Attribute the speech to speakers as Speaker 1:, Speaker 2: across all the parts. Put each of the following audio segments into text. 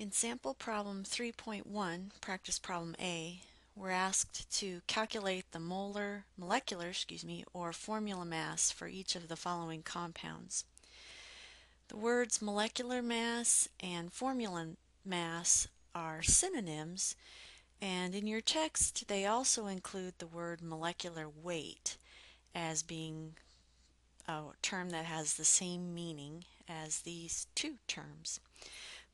Speaker 1: In sample problem 3.1, practice problem A, we're asked to calculate the molecular, or formula mass for each of the following compounds. The words molecular mass and formula mass are synonyms, and in your text they also include the word molecular weight as being a term that has the same meaning as these two terms.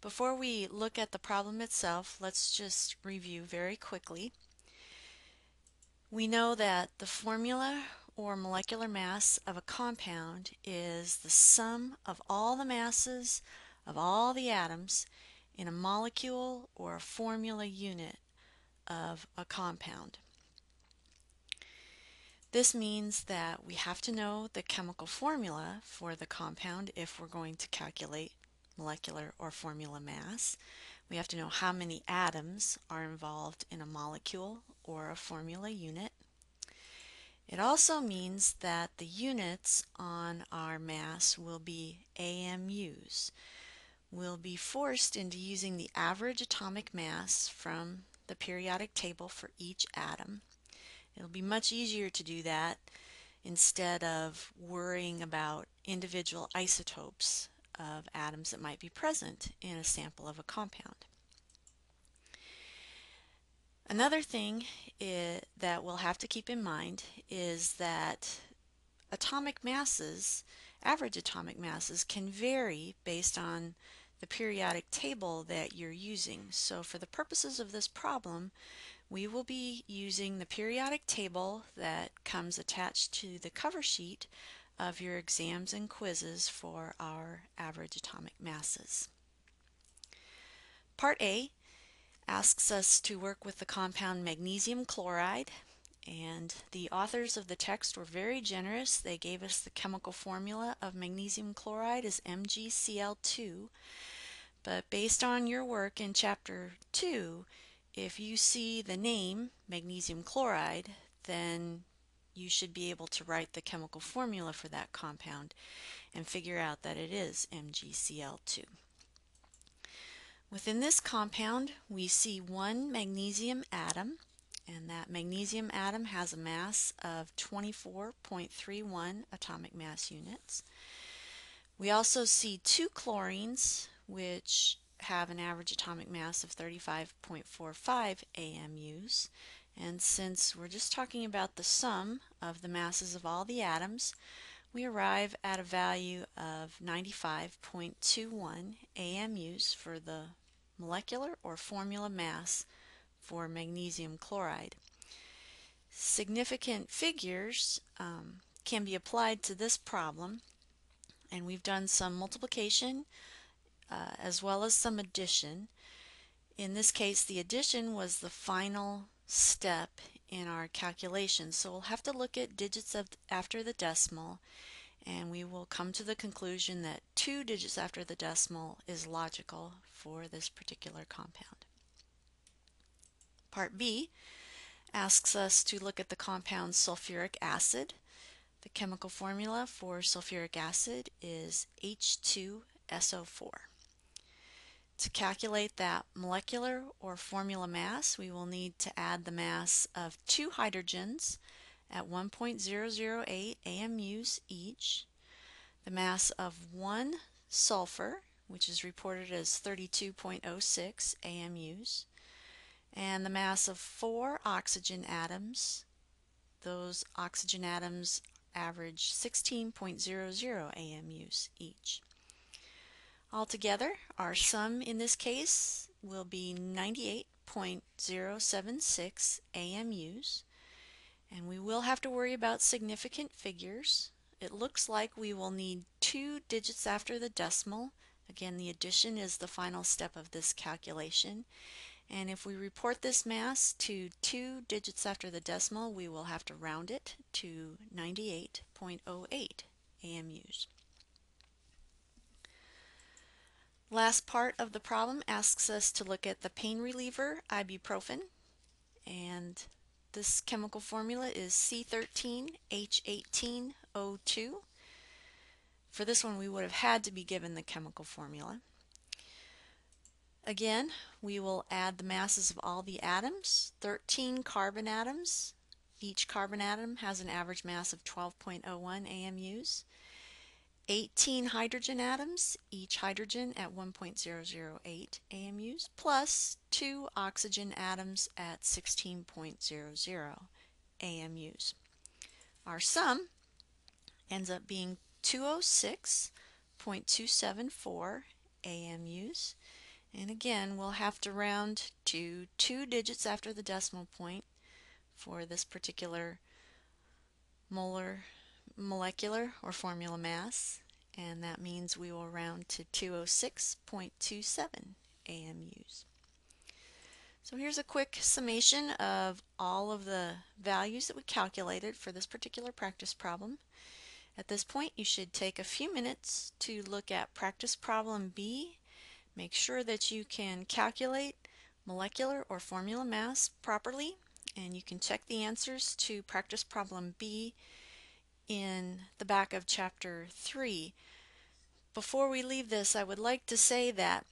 Speaker 1: Before we look at the problem itself, let's just review very quickly. We know that the formula or molecular mass of a compound is the sum of all the masses of all the atoms in a molecule or a formula unit of a compound. This means that we have to know the chemical formula for the compound if we're going to calculate molecular or formula mass. We have to know how many atoms are involved in a molecule or a formula unit. It also means that the units on our mass will be AMUs. We'll be forced into using the average atomic mass from the periodic table for each atom. It'll be much easier to do that instead of worrying about individual isotopes of atoms that might be present in a sample of a compound. Another thing that we'll have to keep in mind is that atomic masses, average atomic masses, can vary based on the periodic table that you're using. So for the purposes of this problem, we will be using the periodic table that comes attached to the cover sheet of your exams and quizzes for our average atomic masses. Part A asks us to work with the compound magnesium chloride, and the authors of the text were very generous. They gave us the chemical formula of magnesium chloride as MgCl2, but based on your work in Chapter 2, if you see the name magnesium chloride, then you should be able to write the chemical formula for that compound and figure out that it is MgCl2. Within this compound, we see one magnesium atom, and that magnesium atom has a mass of 24.31 atomic mass units. We also see two chlorines, which have an average atomic mass of 35.45 AMUs. And since we're just talking about the sum of the masses of all the atoms, we arrive at a value of 95.21 AMUs for the molecular or formula mass for magnesium chloride. Significant figures can be applied to this problem, and we've done some multiplication as well as some addition. In this case, the addition was the final step in our calculation, so we'll have to look at digits after the decimal, and we will come to the conclusion that 2 digits after the decimal is logical for this particular compound. Part B asks us to look at the compound sulfuric acid. The chemical formula for sulfuric acid is H2SO4. To calculate that molecular or formula mass, we will need to add the mass of 2 hydrogens at 1.008 AMUs each, the mass of 1 sulfur, which is reported as 32.06 AMUs, and the mass of 4 oxygen atoms. Those oxygen atoms average 16.00 AMUs each. Altogether, our sum in this case will be 98.076 AMUs, and we will have to worry about significant figures. It looks like we will need 2 digits after the decimal. Again, the addition is the final step of this calculation. And if we report this mass to 2 digits after the decimal, we will have to round it to 98.08 AMUs. Last part of the problem asks us to look at the pain reliever ibuprofen, and this chemical formula is C13H18O2. For this one, we would have had to be given the chemical formula. Again, we will add the masses of all the atoms, 13 carbon atoms. Each carbon atom has an average mass of 12.01 AMUs. 18 hydrogen atoms, each hydrogen at 1.008 AMUs, plus 2 oxygen atoms at 16.00 AMUs. Our sum ends up being 206.274 AMUs. And again, we'll have to round to 2 digits after the decimal point for this particular molecular or formula mass, and that means we will round to 206.27 AMUs. So here's a quick summation of all of the values that we calculated for this particular practice problem. At this point, you should take a few minutes to look at practice problem B. Make sure that you can calculate molecular or formula mass properly, and you can check the answers to practice problem B in the back of chapter 3. Before we leave this, I would like to say that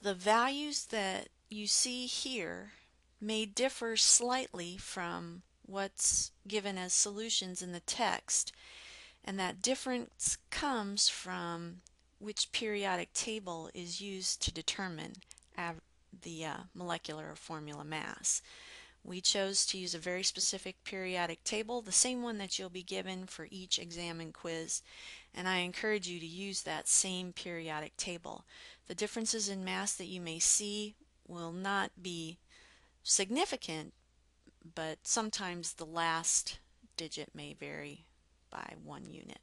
Speaker 1: the values that you see here may differ slightly from what's given as solutions in the text, and that difference comes from which periodic table is used to determine the molecular or formula mass. We chose to use a very specific periodic table, the same one that you'll be given for each exam and quiz, and I encourage you to use that same periodic table. The differences in mass that you may see will not be significant, but sometimes the last digit may vary by 1 unit.